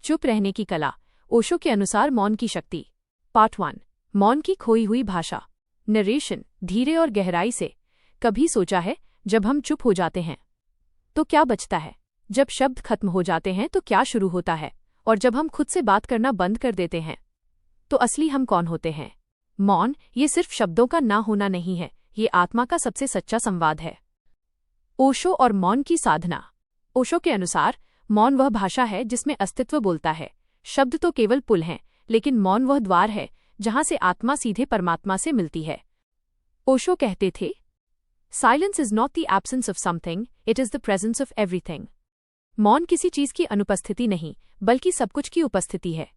चुप रहने की कला, ओशो के अनुसार मौन की शक्ति। पार्ट 1। मौन की खोई हुई भाषा। नरेशन, धीरे और गहराई से। कभी सोचा है, जब हम चुप हो जाते हैं तो क्या बचता है? जब शब्द खत्म हो जाते हैं तो क्या शुरू होता है? और जब हम खुद से बात करना बंद कर देते हैं तो असली हम कौन होते हैं? मौन, ये सिर्फ शब्दों का ना होना नहीं है, ये आत्मा का सबसे सच्चा संवाद है। ओशो और मौन की साधना। ओशो के अनुसार मौन वह भाषा है जिसमें अस्तित्व बोलता है। शब्द तो केवल पुल हैं, लेकिन मौन वह द्वार है जहां से आत्मा सीधे परमात्मा से मिलती है। ओशो कहते थे, silence is not the absence of something, it is the presence of everything. मौन किसी चीज की अनुपस्थिति नहीं, बल्कि सब कुछ की उपस्थिति है।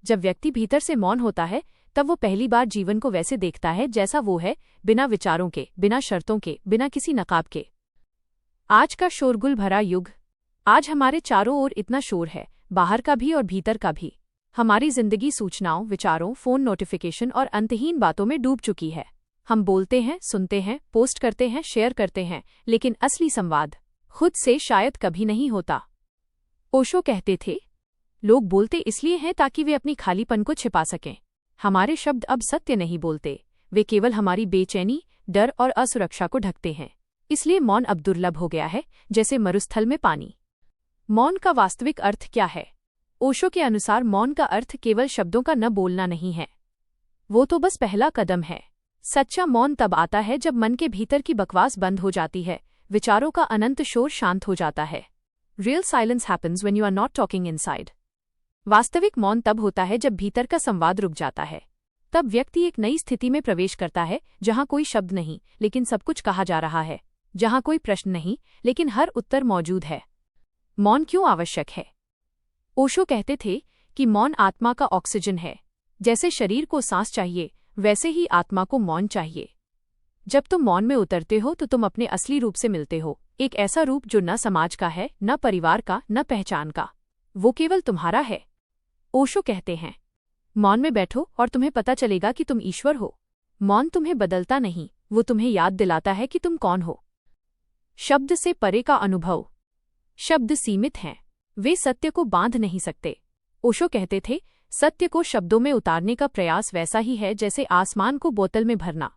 जब व्यक्ति भीतर से मौन होता है, तब वो पहली बार जीवन को वैसे देखता है जैसा वो है, बिना विचारों के, बिना शर्तों के, बिना किसी नकाब के। आज का शोरगुल भरा युग। आज हमारे चारों ओर इतना शोर है, बाहर का भी और भीतर का भी। हमारी जिंदगी सूचनाओं, विचारों, फोन नोटिफिकेशन और अंतहीन बातों में डूब चुकी है। हम बोलते हैं, सुनते हैं, पोस्ट करते हैं, शेयर करते हैं, लेकिन असली संवाद खुद से शायद कभी नहीं होता। ओशो कहते थे, लोग बोलते इसलिए हैं ताकि वे अपनी खालीपन को छिपा सकें। हमारे शब्द अब सत्य नहीं बोलते, वे केवल हमारी बेचैनी, डर और असुरक्षा को ढकते हैं। इसलिए मौन अब दुर्लभ हो गया है, जैसे मरुस्थल में पानी। मौन का वास्तविक अर्थ क्या है? ओशो के अनुसार मौन का अर्थ केवल शब्दों का न बोलना नहीं है, वो तो बस पहला कदम है। सच्चा मौन तब आता है जब मन के भीतर की बकवास बंद हो जाती है, विचारों का अनंत शोर शांत हो जाता है। Real silence happens when you are not talking inside. वास्तविक मौन तब होता है जब भीतर का संवाद रुक जाता है। तब व्यक्ति एक नई स्थिति में प्रवेश करता है, जहां कोई शब्द नहीं, लेकिन सब कुछ कहा जा रहा है। जहां कोई प्रश्न नहीं, लेकिन हर उत्तर मौजूद है। मौन क्यों आवश्यक है? ओशो कहते थे कि मौन आत्मा का ऑक्सीजन है। जैसे शरीर को सांस चाहिए, वैसे ही आत्मा को मौन चाहिए। जब तुम मौन में उतरते हो तो तुम अपने असली रूप से मिलते हो, एक ऐसा रूप जो न समाज का है, न परिवार का, न पहचान का। वो केवल तुम्हारा है। ओशो कहते हैं, मौन में बैठो और तुम्हें पता चलेगा कि तुम ईश्वर हो। मौन तुम्हें बदलता नहीं, वो तुम्हें याद दिलाता है कि तुम कौन हो। शब्द से परे का अनुभव। शब्द सीमित हैं, वे सत्य को बांध नहीं सकते। ओशो कहते थे, सत्य को शब्दों में उतारने का प्रयास वैसा ही है जैसे आसमान को बोतल में भरना।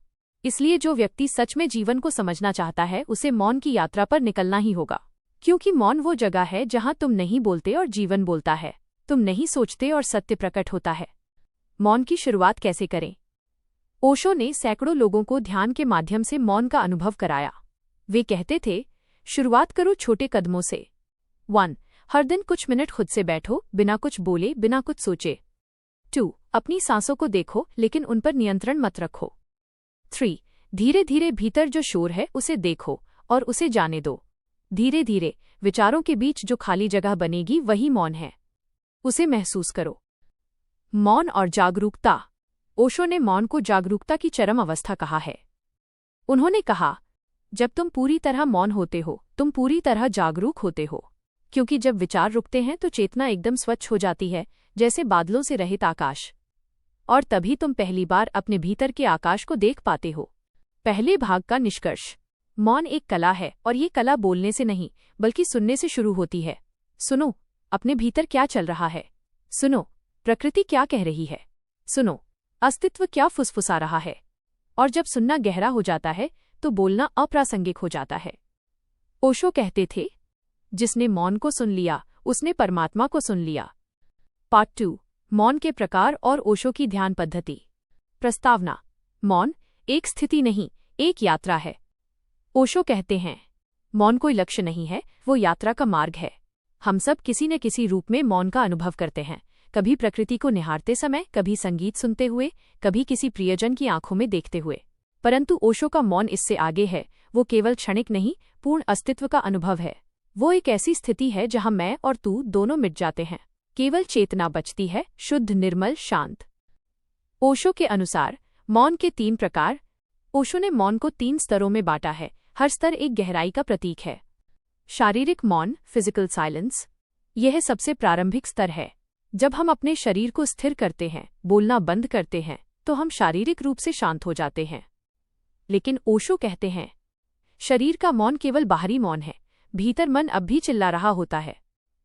इसलिए जो व्यक्ति सच में जीवन को समझना चाहता है, उसे मौन की यात्रा पर निकलना ही होगा। क्योंकि मौन वो जगह है जहां तुम नहीं बोलते और जीवन बोलता है, तुम नहीं सोचते और सत्य प्रकट होता है। मौन की शुरुआत कैसे करें? ओशो ने सैकड़ों लोगों को ध्यान के माध्यम से मौन का अनुभव कराया। वे कहते थे, शुरुआत करो छोटे कदमों से। 1. हर दिन कुछ मिनट खुद से बैठो, बिना कुछ बोले, बिना कुछ सोचे। 2. अपनी सांसों को देखो, लेकिन उन पर नियंत्रण मत रखो। 3. धीरे धीरे भीतर जो शोर है उसे देखो और उसे जाने दो। धीरे धीरे विचारों के बीच जो खाली जगह बनेगी वही मौन है, उसे महसूस करो। मौन और जागरूकता। ओशो ने मौन को जागरूकता की चरम अवस्था कहा है। उन्होंने कहा, जब तुम पूरी तरह मौन होते हो, तुम पूरी तरह जागरूक होते हो। क्योंकि जब विचार रुकते हैं तो चेतना एकदम स्वच्छ हो जाती है, जैसे बादलों से रहित आकाश। और तभी तुम पहली बार अपने भीतर के आकाश को देख पाते हो। पहले भाग का निष्कर्ष। मौन एक कला है, और ये कला बोलने से नहीं, बल्कि सुनने से शुरू होती है। सुनो, अपने भीतर क्या चल रहा है। सुनो, प्रकृति क्या कह रही है। सुनो, अस्तित्व क्या फुसफुसा रहा है। और जब सुनना गहरा हो जाता है तो बोलना अप्रासंगिक हो जाता है। ओशो कहते थे, जिसने मौन को सुन लिया, उसने परमात्मा को सुन लिया। पार्ट 2। मौन के प्रकार और ओशो की ध्यान पद्धति। प्रस्तावना। मौन एक स्थिति नहीं, एक यात्रा है। ओशो कहते हैं, मौन कोई लक्ष्य नहीं है, वो यात्रा का मार्ग है। हम सब किसी न किसी रूप में मौन का अनुभव करते हैं। कभी प्रकृति को निहारते समय, कभी संगीत सुनते हुए, कभी किसी प्रियजन की आंखों में देखते हुए। परंतु ओशो का मौन इससे आगे है। वो केवल क्षणिक नहीं, पूर्ण अस्तित्व का अनुभव है। वो एक ऐसी स्थिति है जहां मैं और तू दोनों मिट जाते हैं। केवल चेतना बचती है, शुद्ध, निर्मल, शांत। ओशो के अनुसार मौन के 3 प्रकार। ओशो ने मौन को 3 स्तरों में बांटा है, हर स्तर एक गहराई का प्रतीक है। शारीरिक मौन, फिजिकल साइलेंस। यह सबसे प्रारंभिक स्तर है। जब हम अपने शरीर को स्थिर करते हैं, बोलना बंद करते हैं, तो हम शारीरिक रूप से शांत हो जाते हैं। लेकिन ओशो कहते हैं, शरीर का मौन केवल बाहरी मौन है, भीतर मन अब भी चिल्ला रहा होता है।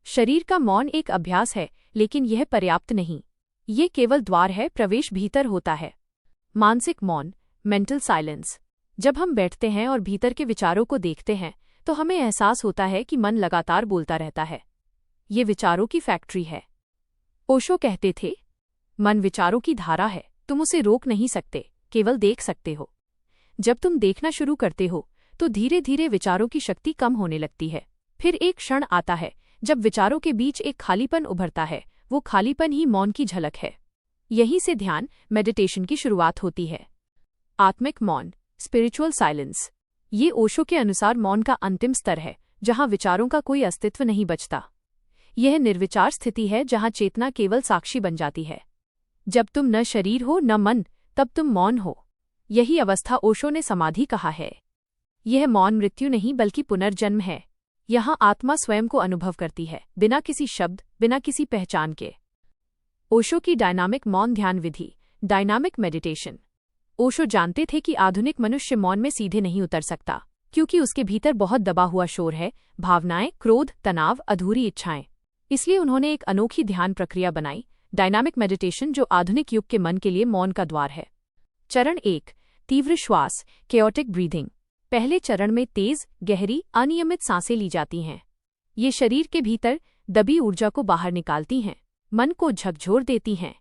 शरीर का मौन एक अभ्यास है, लेकिन यह पर्याप्त नहीं। ये केवल द्वार है, प्रवेश भीतर होता है। मानसिक मौन, मेंटल साइलेंस। जब हम बैठते हैं और भीतर के विचारों को देखते हैं तो हमें एहसास होता है कि मन लगातार बोलता रहता है। ये विचारों की फैक्ट्री है। ओशो कहते थे, मन विचारों की धारा है, तुम उसे रोक नहीं सकते, केवल देख सकते हो। जब तुम देखना शुरू करते हो तो धीरे धीरे विचारों की शक्ति कम होने लगती है। फिर एक क्षण आता है जब विचारों के बीच एक खालीपन उभरता है। वो खालीपन ही मौन की झलक है। यहीं से ध्यान, मेडिटेशन की शुरुआत होती है। आत्मिक मौन, स्पिरिचुअल साइलेंस। ये ओशो के अनुसार मौन का अंतिम स्तर है, जहां विचारों का कोई अस्तित्व नहीं बचता। यह निर्विचार स्थिति है जहां चेतना केवल साक्षी बन जाती है। जब तुम न शरीर हो न मन, तब तुम मौन हो। यही अवस्था ओशो ने समाधि कहा है। यह मौन मृत्यु नहीं बल्कि पुनर्जन्म है। यहाँ आत्मा स्वयं को अनुभव करती है, बिना किसी शब्द, बिना किसी पहचान के। ओशो की डायनामिक मौन ध्यान विधि, डायनामिक मेडिटेशन। ओशो जानते थे कि आधुनिक मनुष्य मौन में सीधे नहीं उतर सकता, क्योंकि उसके भीतर बहुत दबा हुआ शोर है, भावनाएं, क्रोध, तनाव, अधूरी इच्छाएं। इसलिए उन्होंने एक अनोखी ध्यान प्रक्रिया बनाई, डायनामिक मेडिटेशन, जो आधुनिक युग के मन के लिए मौन का द्वार है। चरण 1, तीव्र श्वास, केओटिक ब्रीदिंग। पहले चरण में तेज, गहरी, अनियमित सांसें ली जाती हैं। ये शरीर के भीतर दबी ऊर्जा को बाहर निकालती हैं, मन को झकझोर देती हैं।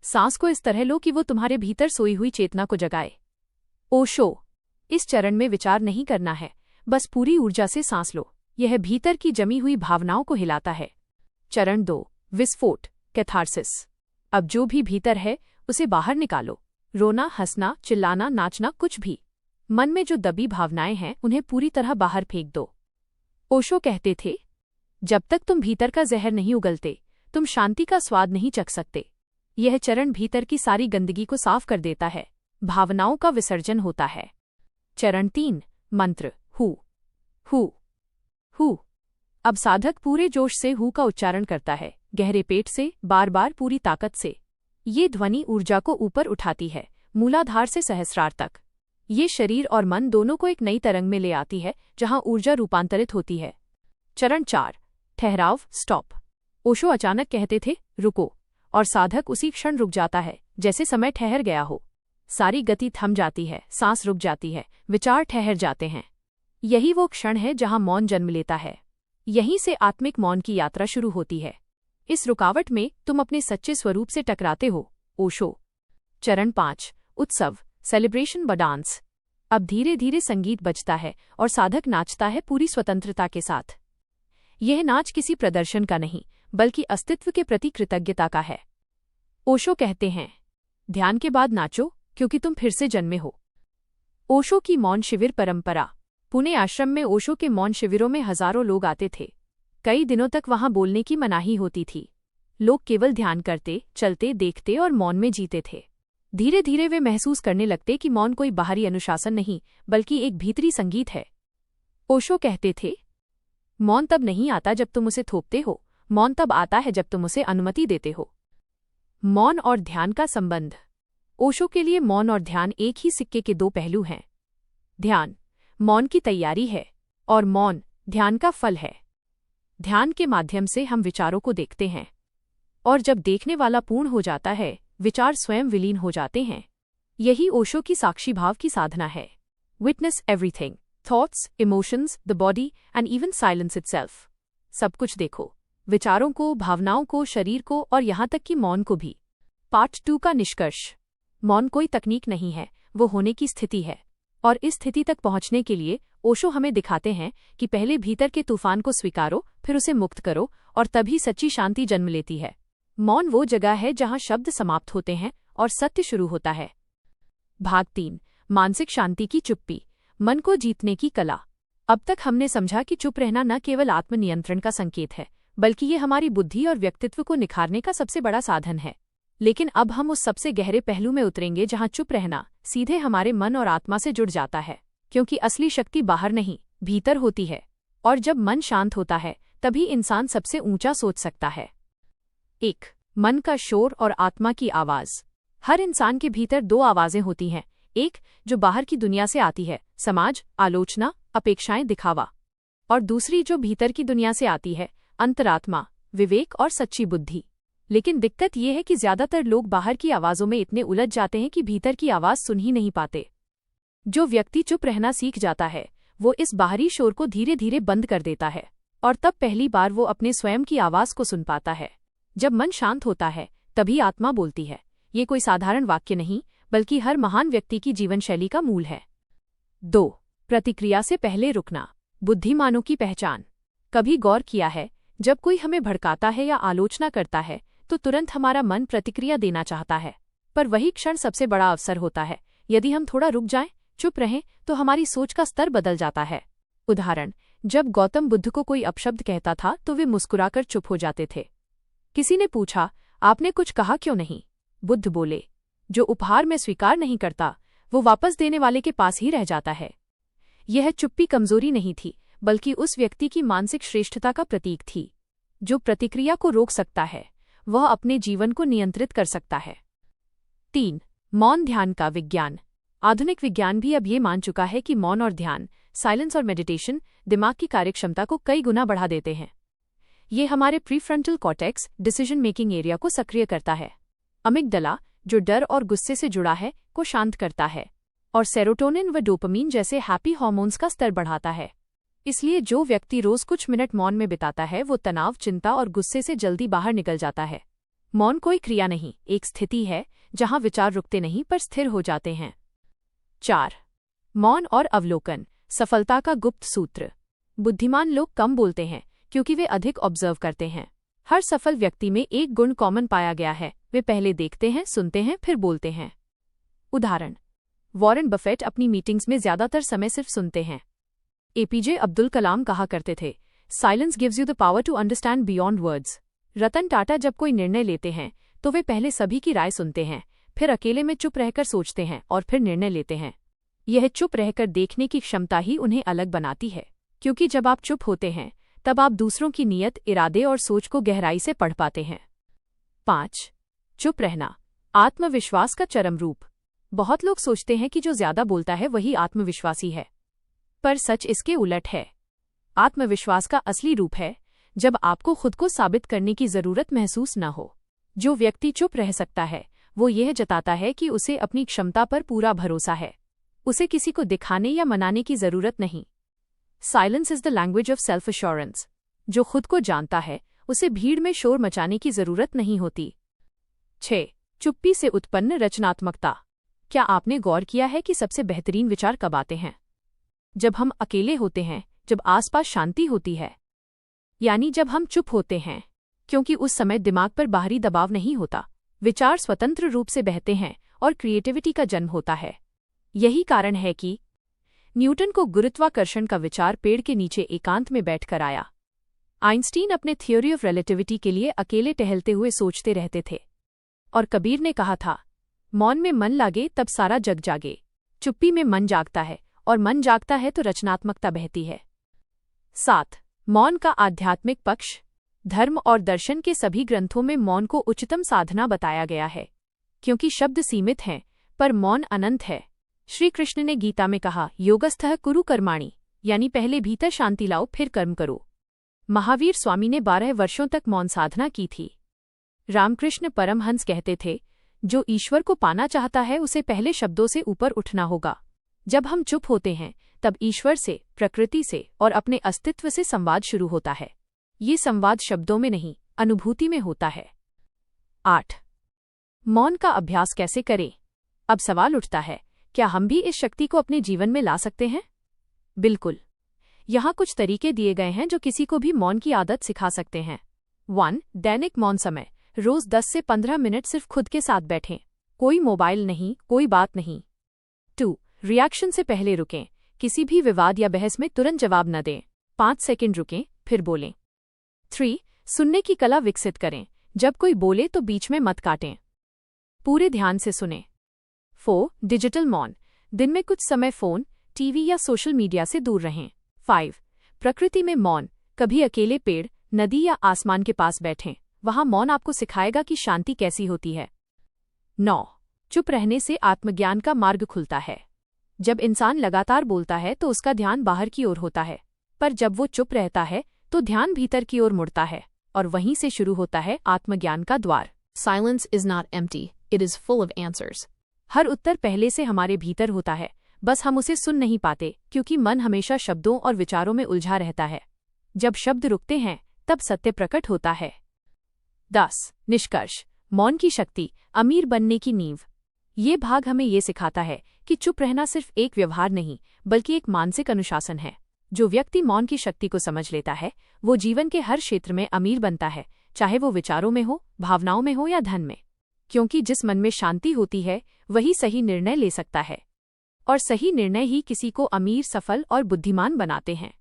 सांस को इस तरह लो कि वो तुम्हारे भीतर सोई हुई चेतना को जगाए। ओशो, इस चरण में विचार नहीं करना है, बस पूरी ऊर्जा से सांस लो। यह भीतर की जमी हुई भावनाओं को हिलाता है। चरण 2, विस्फोट, कैथारसिस। अब जो भी भीतर है उसे बाहर निकालो। रोना, हंसना, चिल्लाना, नाचना, कुछ भी। मन में जो दबी भावनाएं हैं उन्हें पूरी तरह बाहर फेंक दो। ओशो कहते थे, जब तक तुम भीतर का जहर नहीं उगलते, तुम शांति का स्वाद नहीं चख सकते। यह चरण भीतर की सारी गंदगी को साफ कर देता है, भावनाओं का विसर्जन होता है। चरण 3, मंत्र, हु हु हु। अब साधक पूरे जोश से हु का उच्चारण करता है, गहरे पेट से, बार बार, पूरी ताकत से। ये ध्वनि ऊर्जा को ऊपर उठाती है, मूलाधार से सहस्रार तक। ये शरीर और मन दोनों को एक नई तरंग में ले आती है, जहां ऊर्जा रूपांतरित होती है। चरण 4, ठहराव, स्टॉप। ओशो अचानक कहते थे, रुको, और साधक उसी क्षण रुक जाता है, जैसे समय ठहर गया हो। सारी गति थम जाती है, सांस रुक जाती है, विचार ठहर जाते हैं। यही वो क्षण है जहां मौन जन्म लेता है। यहीं से आत्मिक मौन की यात्रा शुरू होती है। इस रुकावट में तुम अपने सच्चे स्वरूप से टकराते हो। ओशो। चरण 5, उत्सव, सेलिब्रेशन व डांस। अब धीरे धीरे संगीत बजता है और साधक नाचता है पूरी स्वतंत्रता के साथ। यह नाच किसी प्रदर्शन का नहीं, बल्कि अस्तित्व के प्रति कृतज्ञता का है। ओशो कहते हैं, ध्यान के बाद नाचो, क्योंकि तुम फिर से जन्मे हो। ओशो की मौन शिविर परंपरा। पुणे आश्रम में ओशो के मौन शिविरों में हजारों लोग आते थे। कई दिनों तक वहां बोलने की मनाही होती थी। लोग केवल ध्यान करते, चलते, देखते और मौन में जीते थे। धीरे धीरे वे महसूस करने लगते कि मौन कोई बाहरी अनुशासन नहीं, बल्कि एक भीतरी संगीत है। ओशो कहते थे, मौन तब नहीं आता जब तुम उसे थोपते हो, मौन तब आता है जब तुम उसे अनुमति देते हो। मौन और ध्यान का संबंध। ओशो के लिए मौन और ध्यान एक ही सिक्के के दो पहलू हैं। ध्यान मौन की तैयारी है और मौन ध्यान का फल है। ध्यान के माध्यम से हम विचारों को देखते हैं, और जब देखने वाला पूर्ण हो जाता है, विचार स्वयं विलीन हो जाते हैं। यही ओशो की साक्षी भाव की साधना है। Witness everything, thoughts, emotions, the body and even silence itself. सब कुछ देखो, विचारों को, भावनाओं को, शरीर को और यहाँ तक कि मौन को भी। पार्ट 2 का निष्कर्ष। मौन कोई तकनीक नहीं है, वो होने की स्थिति है। और इस स्थिति तक पहुंचने के लिए ओशो हमें दिखाते हैं कि पहले भीतर के तूफान को स्वीकारो, फिर उसे मुक्त करो, और तभी सच्ची शांति जन्म लेती है। मौन वो जगह है जहां शब्द समाप्त होते हैं और सत्य शुरू होता है। भाग 3, मानसिक शांति की चुप्पी, मन को जीतने की कला। अब तक हमने समझा कि चुप रहना न केवल आत्मनियंत्रण का संकेत है, बल्कि ये हमारी बुद्धि और व्यक्तित्व को निखारने का सबसे बड़ा साधन है। लेकिन अब हम उस सबसे गहरे पहलू में उतरेंगे जहां चुप रहना सीधे हमारे मन और आत्मा से जुड़ जाता है, क्योंकि असली शक्ति बाहर नहीं, भीतर होती है। और जब मन शांत होता है, तभी इंसान सबसे ऊंचा सोच सकता है। 1, मन का शोर और आत्मा की आवाज। हर इंसान के भीतर 2 आवाजें होती हैं। एक जो बाहर की दुनिया से आती है, समाज, आलोचना, अपेक्षाएं, दिखावा। और दूसरी जो भीतर की दुनिया से आती है, अंतरात्मा, विवेक और सच्ची बुद्धि। लेकिन दिक्कत ये है कि ज्यादातर लोग बाहर की आवाज़ों में इतने उलझ जाते हैं कि भीतर की आवाज़ सुन ही नहीं पाते। जो व्यक्ति चुप रहना सीख जाता है वो इस बाहरी शोर को धीरे धीरे बंद कर देता है, और तब पहली बार वो अपने स्वयं की आवाज़ को सुन पाता है। जब मन शांत होता है तभी आत्मा बोलती है। ये कोई साधारण वाक्य नहीं, बल्कि हर महान व्यक्ति की जीवन शैली का मूल है। 2. प्रतिक्रिया से पहले रुकना। बुद्धिमानों की पहचान। कभी गौर किया है, जब कोई हमें भड़काता है या आलोचना करता है तो तुरंत हमारा मन प्रतिक्रिया देना चाहता है, पर वही क्षण सबसे बड़ा अवसर होता है। यदि हम थोड़ा रुक जाएं, चुप रहें, तो हमारी सोच का स्तर बदल जाता है। उदाहरण, जब गौतम बुद्ध को कोई अपशब्द कहता था तो वे मुस्कुराकर चुप हो जाते थे। किसी ने पूछा, आपने कुछ कहा क्यों नहीं? बुद्ध बोले, जो उपहार मैं स्वीकार नहीं करता वो वापस देने वाले के पास ही रह जाता है। यह चुप्पी कमजोरी नहीं थी, बल्कि उस व्यक्ति की मानसिक श्रेष्ठता का प्रतीक थी। जो प्रतिक्रिया को रोक सकता है वह अपने जीवन को नियंत्रित कर सकता है। 3. मौन ध्यान का विज्ञान। आधुनिक विज्ञान भी अब ये मान चुका है कि मौन और ध्यान, साइलेंस और मेडिटेशन दिमाग की कार्यक्षमता को कई गुना बढ़ा देते हैं। ये हमारे prefrontal cortex, decision making area को सक्रिय करता है। अमिगडला, जो डर और गुस्से से जुड़ा है, को शांत करता है, और सेरोटोनिन व डोपामीन जैसे हैप्पी हार्मोन्स का स्तर बढ़ाता है। इसलिए जो व्यक्ति रोज कुछ मिनट मौन में बिताता है वो तनाव, चिंता और गुस्से से जल्दी बाहर निकल जाता है। मौन कोई क्रिया नहीं, एक स्थिति है जहां विचार रुकते नहीं पर स्थिर हो जाते हैं। 4. मौन और अवलोकन। सफलता का गुप्त सूत्र। बुद्धिमान लोग कम बोलते हैं क्योंकि वे अधिक ऑब्जर्व करते हैं। हर सफल व्यक्ति में एक गुण कॉमन पाया गया है, वे पहले देखते हैं, सुनते हैं, फिर बोलते हैं। उदाहरण, वॉरेन बफेट अपनी मीटिंग्स में ज्यादातर समय सिर्फ सुनते हैं। एपीजे अब्दुल कलाम कहा करते थे, silence gives you the power to understand beyond words. Ratan Tata जब कोई निर्णय लेते हैं तो वे पहले सभी की राय सुनते हैं, फिर अकेले में चुप रहकर सोचते हैं और फिर निर्णय लेते हैं। यह चुप रहकर देखने की क्षमता ही उन्हें अलग बनाती है, क्योंकि जब आप चुप होते हैं तब आप दूसरों की नीयत, इरादे और सोच को गहराई से पढ़ पाते हैं। 5. चुप रहना, आत्मविश्वास का चरम रूप। बहुत लोग सोचते हैं कि जो ज्यादा बोलता है वही आत्मविश्वासी है, पर सच इसके उलट है। आत्मविश्वास का असली रूप है जब आपको खुद को साबित करने की जरूरत महसूस न हो। जो व्यक्ति चुप रह सकता है वो यह जताता है कि उसे अपनी क्षमता पर पूरा भरोसा है, उसे किसी को दिखाने या मनाने की जरूरत नहीं। Silence is the language of self assurance. जो खुद को जानता है उसे भीड़ में शोर मचाने की जरूरत नहीं होती। 6. चुप्पी से उत्पन्न रचनात्मकता। क्या आपने गौर किया है कि सबसे बेहतरीन विचार कब आते हैं? जब हम अकेले होते हैं, जब आसपास शांति होती है, यानी जब हम चुप होते हैं, क्योंकि उस समय दिमाग पर बाहरी दबाव नहीं होता। विचार स्वतंत्र रूप से बहते हैं और क्रिएटिविटी का जन्म होता है। यही कारण है कि न्यूटन को गुरुत्वाकर्षण का विचार पेड़ के नीचे एकांत में बैठकर आया। आइंस्टीन अपने थ्योरी ऑफ रिलेटिविटी के लिए अकेले टहलते हुए सोचते रहते थे। और कबीर ने कहा था, मौन में मन लागे तब सारा जग जागे। चुप्पी में मन जागता है, और मन जागता है तो रचनात्मकता बहती है। 7. मौन का आध्यात्मिक पक्ष। धर्म और दर्शन के सभी ग्रंथों में मौन को उच्चतम साधना बताया गया है, क्योंकि शब्द सीमित हैं पर मौन अनंत है। श्री कृष्ण ने गीता में कहा, योगस्थः कुरु कर्माणि, यानी पहले भीतर शांति लाओ फिर कर्म करो। महावीर स्वामी ने 12 वर्षों तक मौन साधना की थी। रामकृष्ण परमहंस कहते थे, जो ईश्वर को पाना चाहता है उसे पहले शब्दों से ऊपर उठना होगा। जब हम चुप होते हैं तब ईश्वर से, प्रकृति से और अपने अस्तित्व से संवाद शुरू होता है। ये संवाद शब्दों में नहीं, अनुभूति में होता है। 8. मौन का अभ्यास कैसे करें? अब सवाल उठता है, क्या हम भी इस शक्ति को अपने जीवन में ला सकते हैं? बिल्कुल। यहाँ कुछ तरीके दिए गए हैं जो किसी को भी मौन की आदत सिखा सकते हैं। 1. दैनिक मौन समय। रोज 10 से 15 मिनट सिर्फ खुद के साथ बैठें। कोई मोबाइल नहीं, कोई बात नहीं। 2. रिएक्शन से पहले रुकें। किसी भी विवाद या बहस में तुरंत जवाब न दें। 5 सेकंड रुकें, फिर बोलें। 3. सुनने की कला विकसित करें। जब कोई बोले तो बीच में मत काटें, पूरे ध्यान से सुनें। 4. डिजिटल मौन। दिन में कुछ समय फोन, टीवी या सोशल मीडिया से दूर रहें। 5. प्रकृति में मौन। कभी अकेले पेड़, नदी या आसमान के पास बैठें, वहां मौन आपको सिखाएगा कि शांति कैसी होती है। 9. चुप रहने से आत्मज्ञान का मार्ग खुलता है। जब इंसान लगातार बोलता है तो उसका ध्यान बाहर की ओर होता है, पर जब वो चुप रहता है तो ध्यान भीतर की ओर मुड़ता है और वहीं से शुरू होता है आत्मज्ञान का द्वार। Silence is not empty, it is full of answers. हर उत्तर पहले से हमारे भीतर होता है, बस हम उसे सुन नहीं पाते क्योंकि मन हमेशा शब्दों और विचारों में उलझा रहता है। जब शब्द रुकते हैं तब सत्य प्रकट होता है। 10. निष्कर्ष। मौन की शक्ति, अमीर बनने की नींव। ये भाग हमें ये सिखाता है कि चुप रहना सिर्फ एक व्यवहार नहीं बल्कि एक मानसिक अनुशासन है। जो व्यक्ति मौन की शक्ति को समझ लेता है वो जीवन के हर क्षेत्र में अमीर बनता है, चाहे वो विचारों में हो, भावनाओं में हो या धन में। क्योंकि जिस मन में शांति होती है वही सही निर्णय ले सकता है, और सही निर्णय ही किसी को अमीर, सफल और बुद्धिमान बनाते हैं।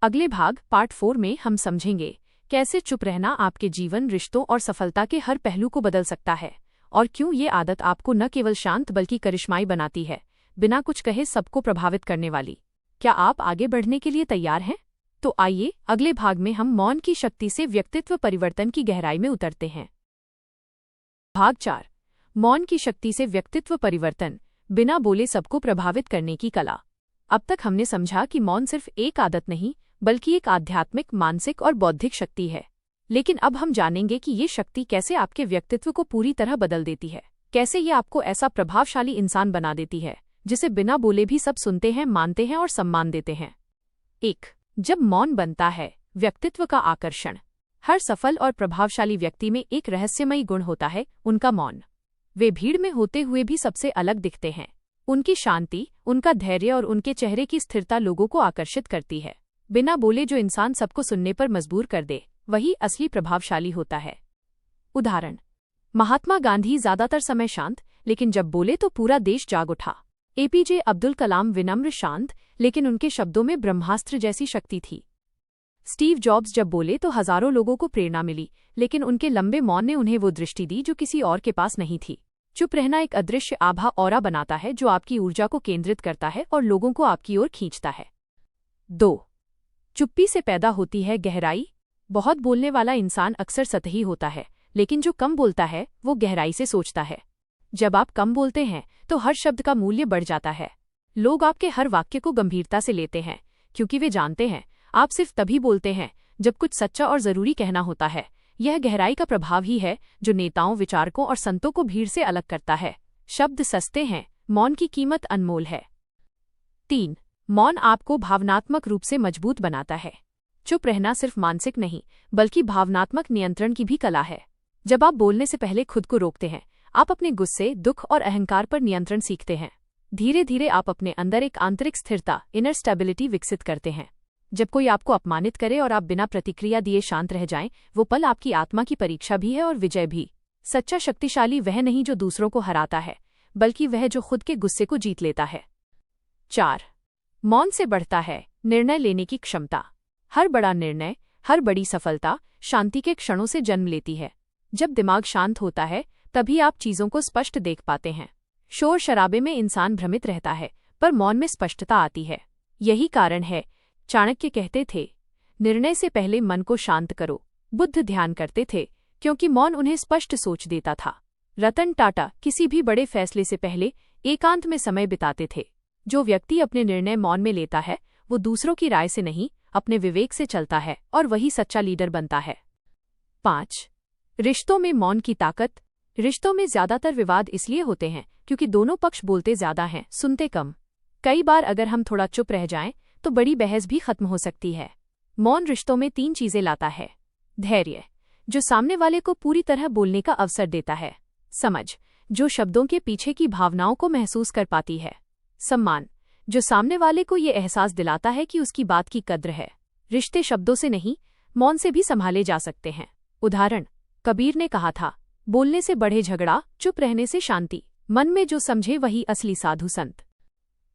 अगले भाग पार्ट 4 में हम समझेंगे कैसे चुप रहना आपके जीवन, रिश्तों और सफलता के हर पहलू को बदल सकता है, और क्यों ये आदत आपको न केवल शांत बल्कि करिश्माई बनाती है, बिना कुछ कहे सबको प्रभावित करने वाली। क्या आप आगे बढ़ने के लिए तैयार हैं? तो आइए अगले भाग में हम मौन की शक्ति से व्यक्तित्व परिवर्तन की गहराई में उतरते हैं। भाग 4। मौन की शक्ति से व्यक्तित्व परिवर्तन, बिना बोले सबको प्रभावित करने की कला। अब तक हमने समझा कि मौन सिर्फ एक आदत नहीं बल्कि एक आध्यात्मिक, मानसिक और बौद्धिक शक्ति है। लेकिन अब हम जानेंगे कि ये शक्ति कैसे आपके व्यक्तित्व को पूरी तरह बदल देती है, कैसे ये आपको ऐसा प्रभावशाली इंसान बना देती है जिसे बिना बोले भी सब सुनते हैं, मानते हैं और सम्मान देते हैं। 1. जब मौन बनता है, व्यक्तित्व का आकर्षण। हर सफल और प्रभावशाली व्यक्ति में एक रहस्यमयी गुण होता है, उनका मौन। वे भीड़ में होते हुए भी सबसे अलग दिखते हैं। उनकी शांति, उनका धैर्य और उनके चेहरे की स्थिरता लोगों को आकर्षित करती है। बिना बोले जो इंसान सबको सुनने पर मजबूर कर दे वही असली प्रभावशाली होता है। उदाहरण: महात्मा गांधी ज्यादातर समय शांत, लेकिन जब बोले तो पूरा देश जाग उठा। एपीजे अब्दुल कलाम विनम्र, शांत, लेकिन उनके शब्दों में ब्रह्मास्त्र जैसी शक्ति थी। स्टीव जॉब्स जब बोले तो हजारों लोगों को प्रेरणा मिली, लेकिन उनके लंबे मौन ने उन्हें वो दृष्टि दी जो किसी और के पास नहीं थी। चुप रहना एक अदृश्य आभा ऑरा बनाता है जो आपकी ऊर्जा को केंद्रित करता है और लोगों को आपकी ओर खींचता है। 2. चुप्पी से पैदा होती है गहराई। बहुत बोलने वाला इंसान अक्सर सतही होता है, लेकिन जो कम बोलता है वो गहराई से सोचता है। जब आप कम बोलते हैं तो हर शब्द का मूल्य बढ़ जाता है। लोग आपके हर वाक्य को गंभीरता से लेते हैं क्योंकि वे जानते हैं आप सिर्फ तभी बोलते हैं जब कुछ सच्चा और जरूरी कहना होता है। यह गहराई का प्रभाव ही है जो नेताओं, विचारकों और संतों को भीड़ से अलग करता है। शब्द सस्ते हैं, मौन की कीमत अनमोल है। 3. मौन आपको भावनात्मक रूप से मजबूत बनाता है। चुप रहना सिर्फ मानसिक नहीं बल्कि भावनात्मक नियंत्रण की भी कला है। जब आप बोलने से पहले खुद को रोकते हैं, आप अपने गुस्से, दुख और अहंकार पर नियंत्रण सीखते हैं। धीरे धीरे आप अपने अंदर एक आंतरिक स्थिरता, इनर स्टेबिलिटी विकसित करते हैं। जब कोई आपको अपमानित करे और आप बिना प्रतिक्रिया दिए शांत रह जाएं, वो पल आपकी आत्मा की परीक्षा भी है और विजय भी। सच्चा शक्तिशाली वह नहीं जो दूसरों को हराता है, बल्कि वह जो खुद के गुस्से को जीत लेता है। 4. मौन से बढ़ता है निर्णय लेने की क्षमता। हर बड़ा निर्णय, हर बड़ी सफलता शांति के क्षणों से जन्म लेती है। जब दिमाग शांत होता है तभी आप चीजों को स्पष्ट देख पाते हैं। शोर शराबे में इंसान भ्रमित रहता है, पर मौन में स्पष्टता आती है। यही कारण है चाणक्य कहते थे, निर्णय से पहले मन को शांत करो। बुद्ध ध्यान करते थे क्योंकि मौन उन्हें स्पष्ट सोच देता था। रतन टाटा किसी भी बड़े फैसले से पहले एकांत में समय बिताते थे। जो व्यक्ति अपने निर्णय मौन में लेता है वो दूसरों की राय से नहीं, अपने विवेक से चलता है और वही सच्चा लीडर बनता है। 5. रिश्तों में मौन की ताकत। रिश्तों में ज्यादातर विवाद इसलिए होते हैं क्योंकि दोनों पक्ष बोलते ज्यादा हैं, सुनते कम। कई बार अगर हम थोड़ा चुप रह जाएं तो बड़ी बहस भी खत्म हो सकती है। मौन रिश्तों में 3 चीजें लाता है। धैर्य, जो सामने वाले को पूरी तरह बोलने का अवसर देता है। समझ, जो शब्दों के पीछे की भावनाओं को महसूस कर पाती है। सम्मान, जो सामने वाले को ये एहसास दिलाता है कि उसकी बात की कद्र है। रिश्ते शब्दों से नहीं, मौन से भी संभाले जा सकते हैं। उदाहरण: कबीर ने कहा था, बोलने से बढ़े झगड़ा, चुप रहने से शांति। मन में जो समझे वही असली साधु संत।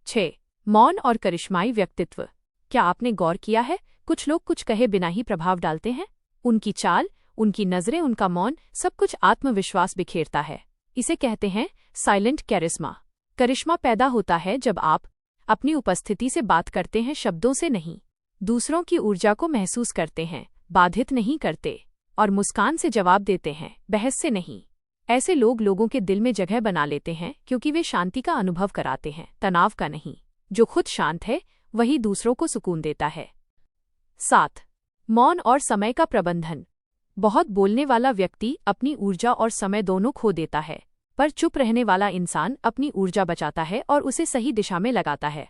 6. मौन और करिश्माई व्यक्तित्व। क्या आपने गौर किया है, कुछ लोग कुछ कहे बिना ही प्रभाव डालते हैं। उनकी चाल, उनकी नजरें, उनका मौन, सब कुछ आत्मविश्वास बिखेरता है। इसे कहते हैं साइलेंट कैरिश्मा। करिश्मा पैदा होता है जब आप अपनी उपस्थिति से बात करते हैं, शब्दों से नहीं। दूसरों की ऊर्जा को महसूस करते हैं, बाधित नहीं करते, और मुस्कान से जवाब देते हैं, बहस से नहीं। ऐसे लोग लोगों के दिल में जगह बना लेते हैं क्योंकि वे शांति का अनुभव कराते हैं, तनाव का नहीं। जो खुद शांत है वही दूसरों को सुकून देता है। 7. मौन और समय का प्रबंधन। बहुत बोलने वाला व्यक्ति अपनी ऊर्जा और समय दोनों खो देता है, पर चुप रहने वाला इंसान अपनी ऊर्जा बचाता है और उसे सही दिशा में लगाता है।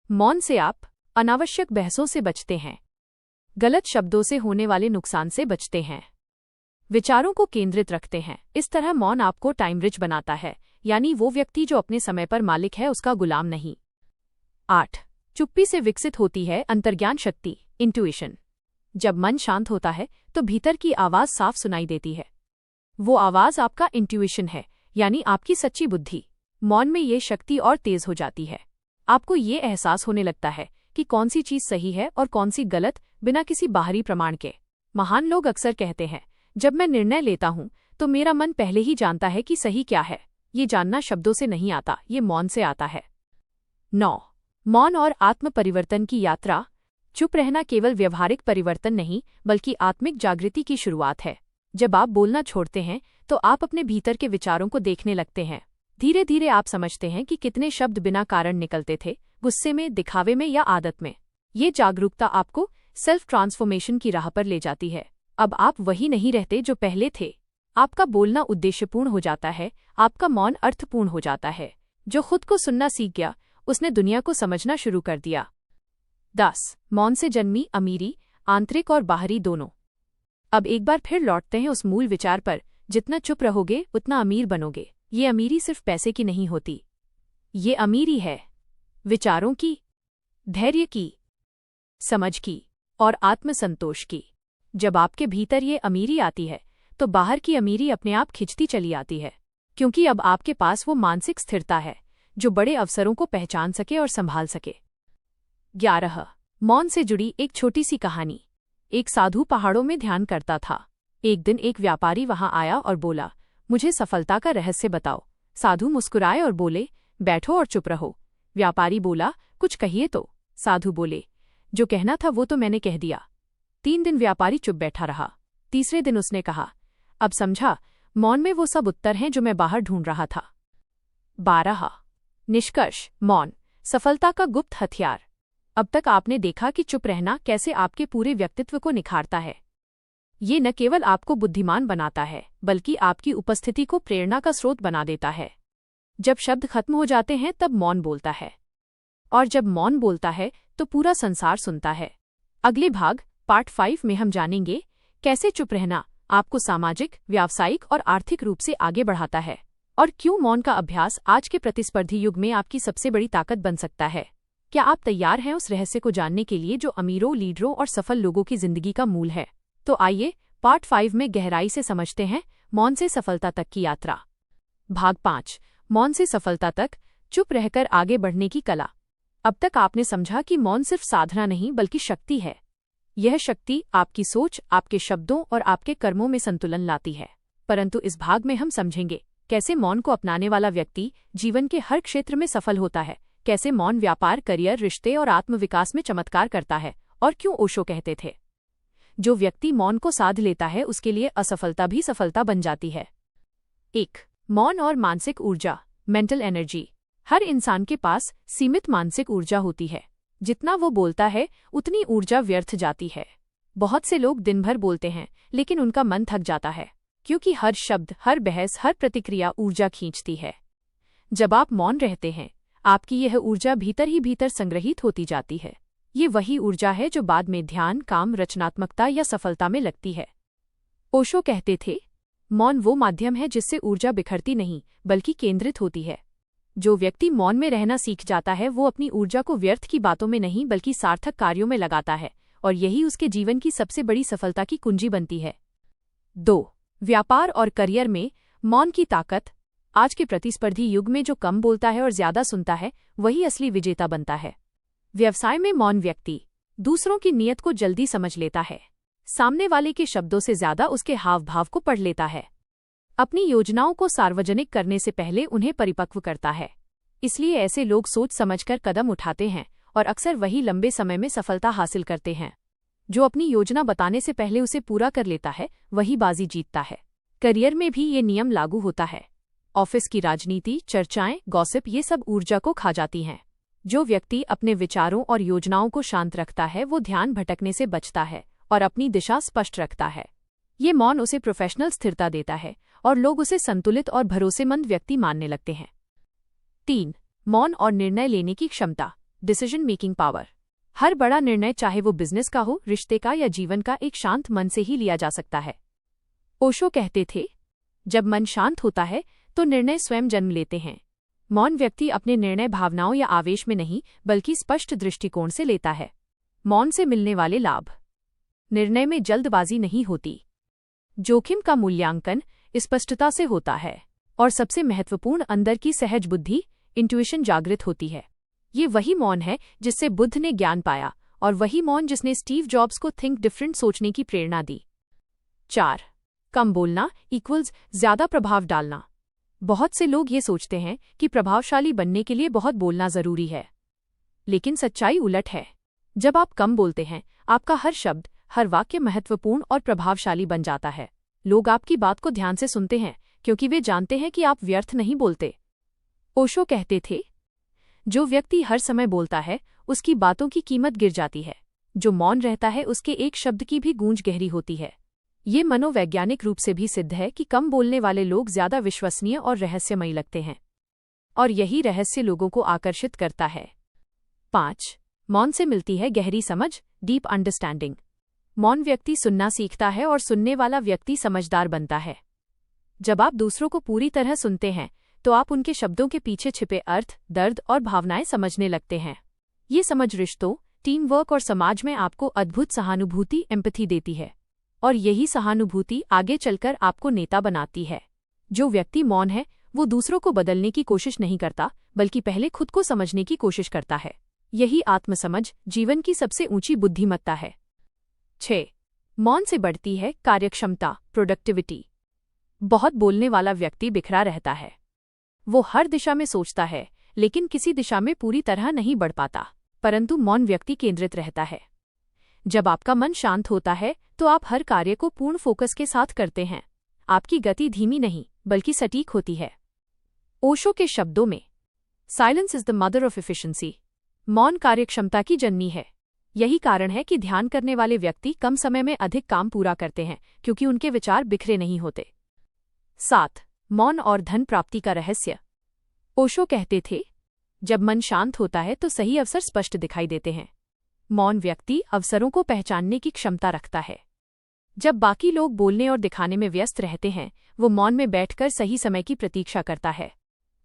मौन से आप अनावश्यक बहसों से बचते हैं, गलत शब्दों से होने वाले नुकसान से बचते हैं, विचारों को केंद्रित रखते हैं। इस तरह मौन आपको टाइम रिच बनाता है, यानी वो व्यक्ति जो अपने समय पर मालिक है, उसका गुलाम नहीं। 8. चुप्पी से विकसित होती है अंतर्ज्ञान शक्ति, इंट्यूइशन। जब मन शांत होता है तो भीतर की आवाज साफ सुनाई देती है। वो आवाज आपका इंट्यूइशन है, यानी आपकी सच्ची बुद्धि। मौन में ये शक्ति और तेज हो जाती है। आपको ये एहसास होने लगता है कि कौन सी चीज सही है और कौन सी गलत, बिना किसी बाहरी प्रमाण के। महान लोग अक्सर कहते हैं, जब मैं निर्णय लेता हूं तो मेरा मन पहले ही जानता है कि सही क्या है। ये जानना शब्दों से नहीं आता, ये मौन से आता है। 9. मौन और आत्म परिवर्तन की यात्रा। चुप रहना केवल व्यवहारिक परिवर्तन नहीं, बल्कि आत्मिक जागृति की शुरुआत है। जब आप बोलना छोड़ते हैं तो आप अपने भीतर के विचारों को देखने लगते हैं। धीरे धीरे आप समझते हैं कि कितने शब्द बिना कारण निकलते थे, गुस्से में, दिखावे में या आदत में। ये जागरूकता आपको सेल्फ ट्रांसफॉर्मेशन की राह पर ले जाती है। अब आप वही नहीं रहते जो पहले थे। आपका बोलना उद्देश्यपूर्ण हो जाता है, आपका मौन अर्थपूर्ण हो जाता है। जो खुद को सुनना सीख गया, उसने दुनिया को समझना शुरू कर दिया। 10. मौन से जन्मी अमीरी, आंतरिक और बाहरी दोनों। अब एक बार फिर लौटते हैं उस मूल विचार पर, जितना चुप रहोगे उतना अमीर बनोगे। ये अमीरी सिर्फ पैसे की नहीं होती, ये अमीरी है विचारों की, धैर्य की, समझ की और आत्मसंतोष की। जब आपके भीतर ये अमीरी आती है तो बाहर की अमीरी अपने आप खिंचती चली आती है, क्योंकि अब आपके पास वो मानसिक स्थिरता है जो बड़े अवसरों को पहचान सके और संभाल सके। 11. मौन से जुड़ी एक छोटी सी कहानी। एक साधु पहाड़ों में ध्यान करता था। एक दिन एक व्यापारी वहां आया और बोला, मुझे सफलता का रहस्य बताओ। साधु मुस्कुराए और बोले, बैठो और चुप रहो। व्यापारी बोला, कुछ कहिए तो। साधु बोले, जो कहना था वो तो मैंने कह दिया। 3 दिन व्यापारी चुप बैठा रहा। तीसरे दिन उसने कहा, अब समझा, मौन में वो सब उत्तर हैं जो मैं बाहर ढूंढ रहा था। 12. निष्कर्ष। मौन सफलता का गुप्त हथियार। अब तक आपने देखा कि चुप रहना कैसे आपके पूरे व्यक्तित्व को निखारता है। ये न केवल आपको बुद्धिमान बनाता है, बल्कि आपकी उपस्थिति को प्रेरणा का स्रोत बना देता है। जब शब्द खत्म हो जाते हैं तब मौन बोलता है, और जब मौन बोलता है तो पूरा संसार सुनता है। अगले भाग पार्ट 5 में हम जानेंगे कैसे चुप रहना आपको सामाजिक, व्यावसायिक और आर्थिक रूप से आगे बढ़ाता है, और क्यों मौन का अभ्यास आज के प्रतिस्पर्धी युग में आपकी सबसे बड़ी ताकत बन सकता है। क्या आप तैयार हैं उस रहस्य को जानने के लिए जो अमीरों, लीडरों और सफल लोगों की जिंदगी का मूल है? तो आइए पार्ट 5 में गहराई से समझते हैं मौन से सफलता तक की यात्रा। भाग 5, मौन से सफलता तक, चुप रहकर आगे बढ़ने की कला। अब तक आपने समझा कि मौन सिर्फ साधना नहीं बल्कि शक्ति है। यह शक्ति आपकी सोच, आपके शब्दों और आपके कर्मों में संतुलन लाती है। परंतु इस भाग में हम समझेंगे कैसे मौन को अपनाने वाला व्यक्ति जीवन के हर क्षेत्र में सफल होता है, कैसे मौन व्यापार, करियर, रिश्ते और आत्मविकास में चमत्कार करता है, और क्यों ओशो कहते थे, जो व्यक्ति मौन को साध लेता है उसके लिए असफलता भी सफलता बन जाती है। 1. मौन और मानसिक ऊर्जा, मेंटल एनर्जी। हर इंसान के पास सीमित मानसिक ऊर्जा होती है। जितना वो बोलता है उतनी ऊर्जा व्यर्थ जाती है। बहुत से लोग दिन भर बोलते हैं लेकिन उनका मन थक जाता है, क्योंकि हर शब्द, हर बहस, हर प्रतिक्रिया ऊर्जा खींचती है। जब आप मौन रहते हैं, आपकी यह ऊर्जा भीतर ही भीतर संग्रहित होती जाती है। ये वही ऊर्जा है जो बाद में ध्यान, काम, रचनात्मकता या सफलता में लगती है। ओशो कहते थे, मौन वो माध्यम है जिससे ऊर्जा बिखरती नहीं बल्कि केंद्रित होती है। जो व्यक्ति मौन में रहना सीख जाता है वो अपनी ऊर्जा को व्यर्थ की बातों में नहीं बल्कि सार्थक कार्यों में लगाता है, और यही उसके जीवन की सबसे बड़ी सफलता की कुंजी बनती है। 2. व्यापार और करियर में मौन की ताकत। आज के प्रतिस्पर्धी युग में जो कम बोलता है और ज्यादा सुनता है वही असली विजेता बनता है। व्यवसाय में मौन व्यक्ति दूसरों की नीयत को जल्दी समझ लेता है, सामने वाले के शब्दों से ज्यादा उसके हाव भाव को पढ़ लेता है, अपनी योजनाओं को सार्वजनिक करने से पहले उन्हें परिपक्व करता है। इसलिए ऐसे लोग सोच समझकर कदम उठाते हैं और अक्सर वही लंबे समय में सफलता हासिल करते हैं। जो अपनी योजना बताने से पहले उसे पूरा कर लेता है वही बाजी जीतता है। करियर में भी ये नियम लागू होता है। ऑफिस की राजनीति, चर्चाएं, गॉसिप, ये सब ऊर्जा को खा जाती हैं। जो व्यक्ति अपने विचारों और योजनाओं को शांत रखता है वो ध्यान भटकने से बचता है और अपनी दिशा स्पष्ट रखता है। ये मौन उसे प्रोफेशनल स्थिरता देता है और लोग उसे संतुलित और भरोसेमंद व्यक्ति मानने लगते हैं। 3. मौन और निर्णय लेने की क्षमता, डिसीजन मेकिंग पावर। हर बड़ा निर्णय, चाहे वो बिजनेस का हो, रिश्ते का या जीवन का, एक शांत मन से ही लिया जा सकता है। ओशो कहते थे, जब मन शांत होता है तो निर्णय स्वयं जन्म लेते हैं। मौन व्यक्ति अपने निर्णय भावनाओं या आवेश में नहीं बल्कि स्पष्ट दृष्टिकोण से लेता है। मौन से मिलने वाले लाभ, निर्णय में जल्दबाजी नहीं होती, जोखिम का मूल्यांकन स्पष्टता से होता है, और सबसे महत्वपूर्ण, अंदर की सहज बुद्धि, इंट्यूइशन जागृत होती है। ये वही मौन है जिससे बुद्ध ने ज्ञान पाया, और वही मौन जिसने स्टीव जॉब्स को थिंक डिफरेंट सोचने की प्रेरणा दी। 4. कम बोलना इक्वल्स ज्यादा प्रभाव डालना। बहुत से लोग ये सोचते हैं कि प्रभावशाली बनने के लिए बहुत बोलना जरूरी है, लेकिन सच्चाई उलट है। जब आप कम बोलते हैं, आपका हर शब्द, हर वाक्य महत्वपूर्ण और प्रभावशाली बन जाता है। लोग आपकी बात को ध्यान से सुनते हैं क्योंकि वे जानते हैं कि आप व्यर्थ नहीं बोलते। ओशो कहते थे, जो व्यक्ति हर समय बोलता है उसकी बातों की कीमत गिर जाती है, जो मौन रहता है उसके एक शब्द की भी गूंज गहरी होती है। ये मनोवैज्ञानिक रूप से भी सिद्ध है कि कम बोलने वाले लोग ज्यादा विश्वसनीय और रहस्यमयी लगते हैं, और यही रहस्य लोगों को आकर्षित करता है। 5. मौन से मिलती है गहरी समझ, डीप अंडरस्टैंडिंग। मौन व्यक्ति सुनना सीखता है और सुनने वाला व्यक्ति समझदार बनता है। जब आप दूसरों को पूरी तरह सुनते हैं तो आप उनके शब्दों के पीछे छिपे अर्थ, दर्द और भावनाएं समझने लगते हैं। ये समझ रिश्तों, टीम वर्क और समाज में आपको अद्भुत सहानुभूति, एम्पैथी देती है, और यही सहानुभूति आगे चलकर आपको नेता बनाती है। जो व्यक्ति मौन है वो दूसरों को बदलने की कोशिश नहीं करता, बल्कि पहले खुद को समझने की कोशिश करता है। यही आत्मसमझ जीवन की सबसे ऊंची बुद्धिमत्ता है। 6. मौन से बढ़ती है कार्यक्षमता, प्रोडक्टिविटी। बहुत बोलने वाला व्यक्ति बिखरा रहता है। वो हर दिशा में सोचता है लेकिन किसी दिशा में पूरी तरह नहीं बढ़ पाता, परंतु मौन व्यक्ति केंद्रित रहता है। जब आपका मन शांत होता है तो आप हर कार्य को पूर्ण फोकस के साथ करते हैं। आपकी गति धीमी नहीं बल्कि सटीक होती है। ओशो के शब्दों में, silence is the mother of efficiency. मौन कार्यक्षमता की जननी है। यही कारण है कि ध्यान करने वाले व्यक्ति कम समय में अधिक काम पूरा करते हैं, क्योंकि उनके विचार बिखरे नहीं होते। 7. मौन और धन प्राप्ति का रहस्य। ओशो कहते थे, जब मन शांत होता है तो सही अवसर स्पष्ट दिखाई देते हैं। मौन व्यक्ति अवसरों को पहचानने की क्षमता रखता है। जब बाकी लोग बोलने और दिखाने में व्यस्त रहते हैं, वो मौन में बैठकर सही समय की प्रतीक्षा करता है।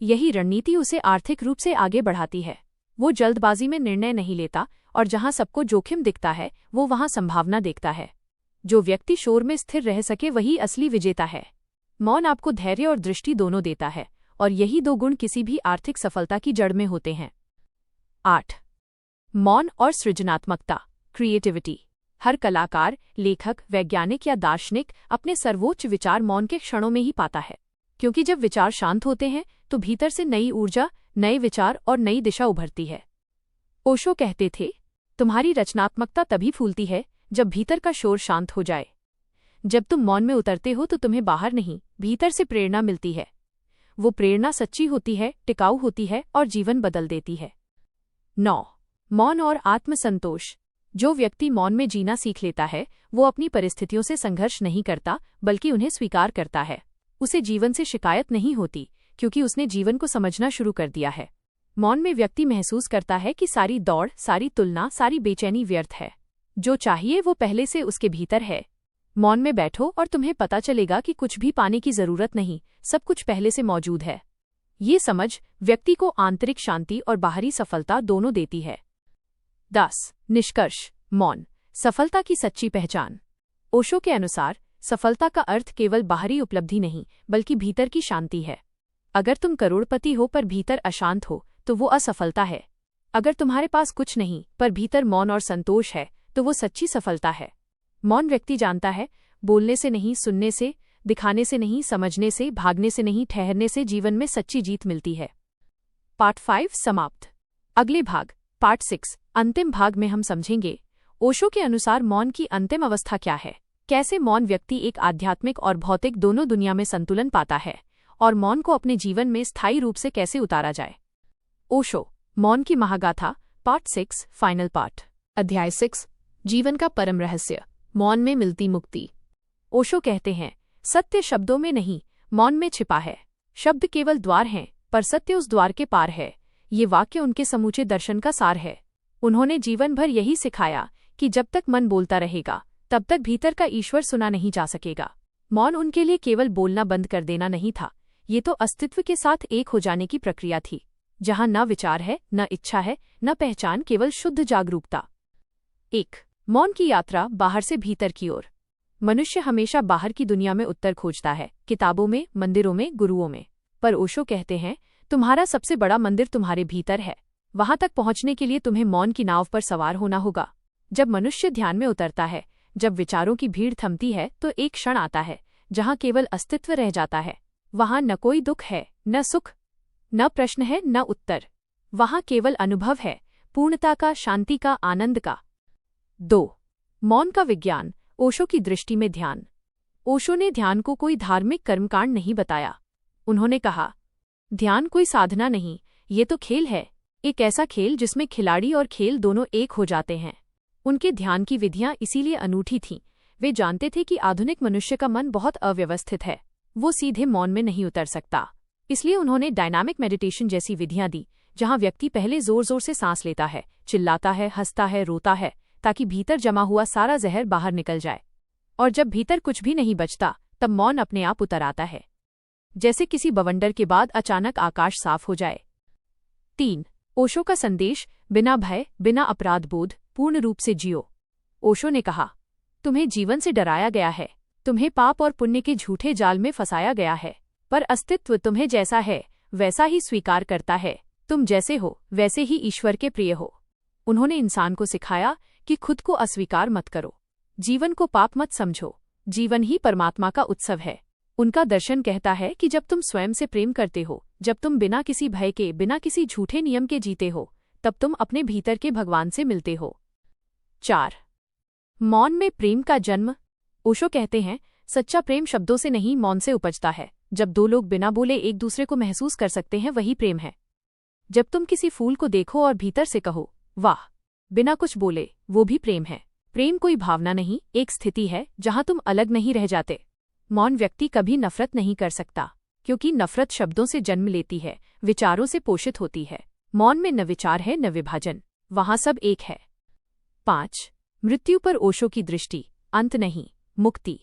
यही रणनीति उसे आर्थिक रूप से आगे बढ़ाती है। वो जल्दबाजी में निर्णय नहीं लेता, और जहां सबको जोखिम दिखता है वो वहां संभावना देखता है। जो व्यक्ति शोर में स्थिर रह सके वही असली विजेता है। मौन आपको धैर्य और दृष्टि दोनों देता है, और यही दो गुण किसी भी आर्थिक सफलता की जड़ में होते हैं। 8. मौन और सृजनात्मकता, क्रिएटिविटी। हर कलाकार, लेखक, वैज्ञानिक या दार्शनिक अपने सर्वोच्च विचार मौन के क्षणों में ही पाता है, क्योंकि जब विचार शांत होते हैं तो भीतर से नई ऊर्जा, नए विचार और नई दिशा उभरती है। ओशो कहते थे, तुम्हारी रचनात्मकता तभी फूलती है जब भीतर का शोर शांत हो जाए। जब तुम मौन में उतरते हो तो तुम्हें बाहर नहीं, भीतर से प्रेरणा मिलती है। वो प्रेरणा सच्ची होती है, टिकाऊ होती है और जीवन बदल देती है। 9. मौन और आत्मसंतोष। जो व्यक्ति मौन में जीना सीख लेता है वो अपनी परिस्थितियों से संघर्ष नहीं करता बल्कि उन्हें स्वीकार करता है। उसे जीवन से शिकायत नहीं होती क्योंकि उसने जीवन को समझना शुरू कर दिया है। मौन में व्यक्ति महसूस करता है कि सारी दौड़, सारी तुलना, सारी बेचैनी व्यर्थ है। जो चाहिए वो पहले से उसके भीतर है। मौन में बैठो और तुम्हें पता चलेगा कि कुछ भी पाने की जरूरत नहीं, सब कुछ पहले से मौजूद है। ये समझ व्यक्ति को आंतरिक शांति और बाहरी सफलता दोनों देती है। 10. निष्कर्ष, मौन सफलता की सच्ची पहचान। ओशो के अनुसार सफलता का अर्थ केवल बाहरी उपलब्धि नहीं बल्कि भीतर की शांति है। अगर तुम करोड़पति हो पर भीतर अशांत हो तो वो असफलता है। अगर तुम्हारे पास कुछ नहीं पर भीतर मौन और संतोष है तो वो सच्ची सफलता है। मौन व्यक्ति जानता है, बोलने से नहीं, सुनने से, दिखाने से नहीं, समझने से, भागने से नहीं, ठहरने से जीवन में सच्ची जीत मिलती है। पार्ट 5 समाप्त। अगले भाग पार्ट 6 अंतिम भाग में हम समझेंगे ओशो के अनुसार मौन की अंतिम अवस्था क्या है, कैसे मौन व्यक्ति एक आध्यात्मिक और भौतिक दोनों दुनिया में संतुलन पाता है, और मौन को अपने जीवन में स्थायी रूप से कैसे उतारा जाए। ओशो, मौन की महागाथा, पार्ट 6 फाइनल पार्ट। अध्याय 6, जीवन का परम रहस्य, मौन में मिलती मुक्ति। ओशो कहते हैं, सत्य शब्दों में नहीं, मौन में छिपा है। शब्द केवल द्वार हैं, पर सत्य उस द्वार के पार है। ये वाक्य उनके समूचे दर्शन का सार है। उन्होंने जीवन भर यही सिखाया कि जब तक मन बोलता रहेगा, तब तक भीतर का ईश्वर सुना नहीं जा सकेगा। मौन उनके लिए केवल बोलना बंद कर देना नहीं था, ये तो अस्तित्व के साथ एक हो जाने की प्रक्रिया थी, जहां न विचार है, न इच्छा है, न पहचान, केवल शुद्ध जागरूकता। 1. मौन की यात्रा बाहर से भीतर की ओर। मनुष्य हमेशा बाहर की दुनिया में उत्तर खोजता है, किताबों में, मंदिरों में, गुरुओं में। पर ओशो कहते हैं, तुम्हारा सबसे बड़ा मंदिर तुम्हारे भीतर है। वहां तक पहुंचने के लिए तुम्हें मौन की नाव पर सवार होना होगा। जब मनुष्य ध्यान में उतरता है, जब विचारों की भीड़ थमती है, तो एक क्षण आता है जहां केवल अस्तित्व रह जाता है। वहां न कोई दुख है, न सुख, न प्रश्न है, न उत्तर। वहां केवल अनुभव है, पूर्णता का, शांति का, आनंद का। 2. मौन का विज्ञान। ओशो की दृष्टि में ध्यान। ओशो ने ध्यान को कोई धार्मिक कर्मकांड नहीं बताया। उन्होंने कहा, ध्यान कोई साधना नहीं, ये तो खेल है। एक ऐसा खेल जिसमें खिलाड़ी और खेल दोनों एक हो जाते हैं। उनके ध्यान की विधियां इसीलिए अनूठी थीं। वे जानते थे कि आधुनिक मनुष्य का मन बहुत अव्यवस्थित है, वो सीधे मौन में नहीं उतर सकता। इसलिए उन्होंने डायनामिक मेडिटेशन जैसी विधियां दी, जहां व्यक्ति पहले जोर जोर से सांस लेता है, चिल्लाता है, हंसता है, रोता है, ताकि भीतर जमा हुआ सारा जहर बाहर निकल जाए। और जब भीतर कुछ भी नहीं बचता, तब मौन अपने आप उतर आता है, जैसे किसी बवंडर के बाद अचानक आकाश साफ हो जाए। 3. ओशो का संदेश। बिना भय, बिना अपराध बोध, पूर्ण रूप से जियो। ओशो ने कहा, तुम्हें जीवन से डराया गया है, तुम्हें पाप और पुण्य के झूठे जाल में फंसाया गया है, पर अस्तित्व तुम्हें जैसा है वैसा ही स्वीकार करता है। तुम जैसे हो वैसे ही ईश्वर के प्रिय हो। उन्होंने इंसान को सिखाया कि खुद को अस्वीकार मत करो, जीवन को पाप मत समझो, जीवन ही परमात्मा का उत्सव है। उनका दर्शन कहता है कि जब तुम स्वयं से प्रेम करते हो, जब तुम बिना किसी भय के, बिना किसी झूठे नियम के जीते हो, तब तुम अपने भीतर के भगवान से मिलते हो। 4. मौन में प्रेम का जन्म। ओशो कहते हैं, सच्चा प्रेम शब्दों से नहीं, मौन से उपजता है। जब दो लोग बिना बोले एक दूसरे को महसूस कर सकते हैं, वही प्रेम है। जब तुम किसी फूल को देखो और भीतर से कहो, वाह, बिना कुछ बोले, वो भी प्रेम है। प्रेम कोई भावना नहीं, एक स्थिति है जहां तुम अलग नहीं रह जाते। मौन व्यक्ति कभी नफरत नहीं कर सकता, क्योंकि नफरत शब्दों से जन्म लेती है, विचारों से पोषित होती है। मौन में न विचार है, न विभाजन, वहां सब एक है। 5. मृत्यु पर ओशो की दृष्टि। अंत नहीं, मुक्ति।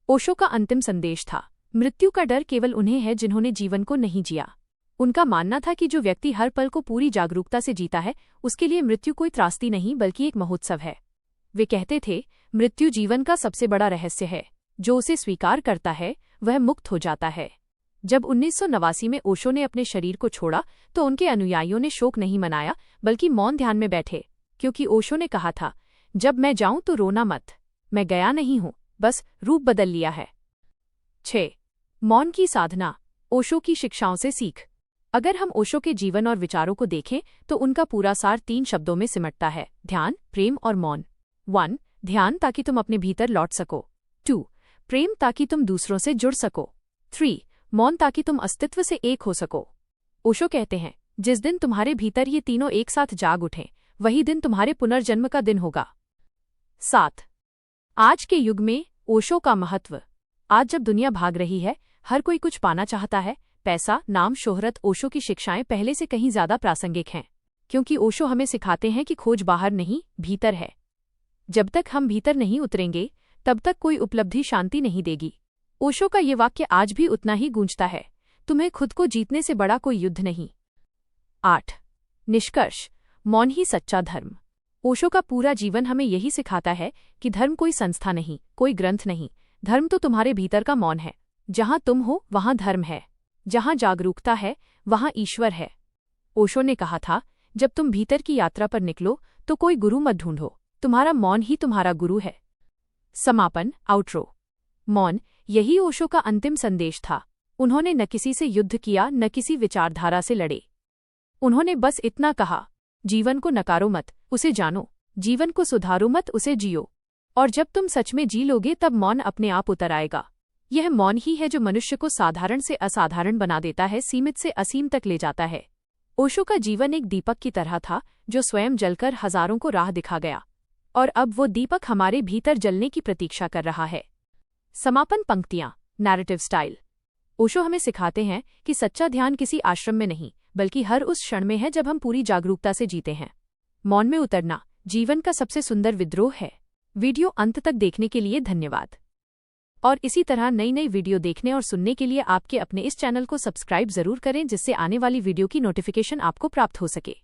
ओशो का अंतिम संदेश था, मृत्यु का डर केवल उन्हें है जिन्होंने जीवन को नहीं जिया। उनका मानना था कि जो व्यक्ति हर पल को पूरी जागरूकता से जीता है, उसके लिए मृत्यु कोई त्रासदी नहीं बल्कि एक महोत्सव है। वे कहते थे, मृत्यु जीवन का सबसे बड़ा रहस्य है, जो उसे स्वीकार करता है वह मुक्त हो जाता है। जब 1989 में ओशो ने अपने शरीर को छोड़ा, तो उनके अनुयायियों ने शोक नहीं मनाया, बल्कि मौन ध्यान में बैठे, क्योंकि ओशो ने कहा था, जब मैं जाऊं तो रोना मत, मैं गया नहीं हूं, बस रूप बदल लिया है। 6. मौन की साधना। ओशो की शिक्षाओं से सीख। अगर हम ओशो के जीवन और विचारों को देखें, तो उनका पूरा सार 3 शब्दों में सिमटता है, ध्यान, प्रेम और मौन। 1. ध्यान ताकि तुम अपने भीतर लौट सको। 2. प्रेम ताकि तुम दूसरों से जुड़ सको। 3. मौन ताकि तुम अस्तित्व से एक हो सको। ओशो कहते हैं, जिस दिन तुम्हारे भीतर ये तीनों एक साथ जाग उठें, वही दिन तुम्हारे पुनर्जन्म का दिन होगा। 7. आज के युग में ओशो का महत्व। आज जब दुनिया भाग रही है, हर कोई कुछ पाना चाहता है, पैसा, नाम, शोहरत, ओशो की शिक्षाएं पहले से कहीं ज्यादा प्रासंगिक हैं, क्योंकि ओशो हमें सिखाते हैं कि खोज बाहर नहीं, भीतर है। जब तक हम भीतर नहीं उतरेंगे, तब तक कोई उपलब्धि शांति नहीं देगी। ओशो का ये वाक्य आज भी उतना ही गूंजता है, तुम्हें खुद को जीतने से बड़ा कोई युद्ध नहीं। 8. निष्कर्ष। मौन ही सच्चा धर्म। ओशो का पूरा जीवन हमें यही सिखाता है कि धर्म कोई संस्था नहीं, कोई ग्रंथ नहीं, धर्म तो तुम्हारे भीतर का मौन है। जहां तुम हो वहां धर्म है, जहां जागरूकता है वहां ईश्वर है। ओशो ने कहा था, जब तुम भीतर की यात्रा पर निकलो तो कोई गुरु मत ढूंढो, तुम्हारा मौन ही तुम्हारा गुरु है। समापन, आउट्रो। मौन, यही ओशो का अंतिम संदेश था। उन्होंने न किसी से युद्ध किया, न किसी विचारधारा से लड़े। उन्होंने बस इतना कहा, जीवन को नकारो मत, उसे जानो, जीवन को सुधारो मत, उसे जियो। और जब तुम सच में जी लोगे, तब मौन अपने आप उतर आएगा। यह मौन ही है जो मनुष्य को साधारण से असाधारण बना देता है, सीमित से असीम तक ले जाता है। ओशो का जीवन एक दीपक की तरह था, जो स्वयं जलकर हजारों को राह दिखा गया, और अब वो दीपक हमारे भीतर जलने की प्रतीक्षा कर रहा है। समापन पंक्तियां, नैरेटिव स्टाइल। ओशो हमें सिखाते हैं कि सच्चा ध्यान किसी आश्रम में नहीं, बल्कि हर उस क्षण में है जब हम पूरी जागरूकता से जीते हैं। मौन में उतरना जीवन का सबसे सुंदर विद्रोह है। वीडियो अंत तक देखने के लिए धन्यवाद। और इसी तरह नई नई वीडियो देखने और सुनने के लिए आपके अपने इस चैनल को सब्सक्राइब जरूर करें, जिससे आने वाली वीडियो की नोटिफिकेशन आपको प्राप्त हो सके।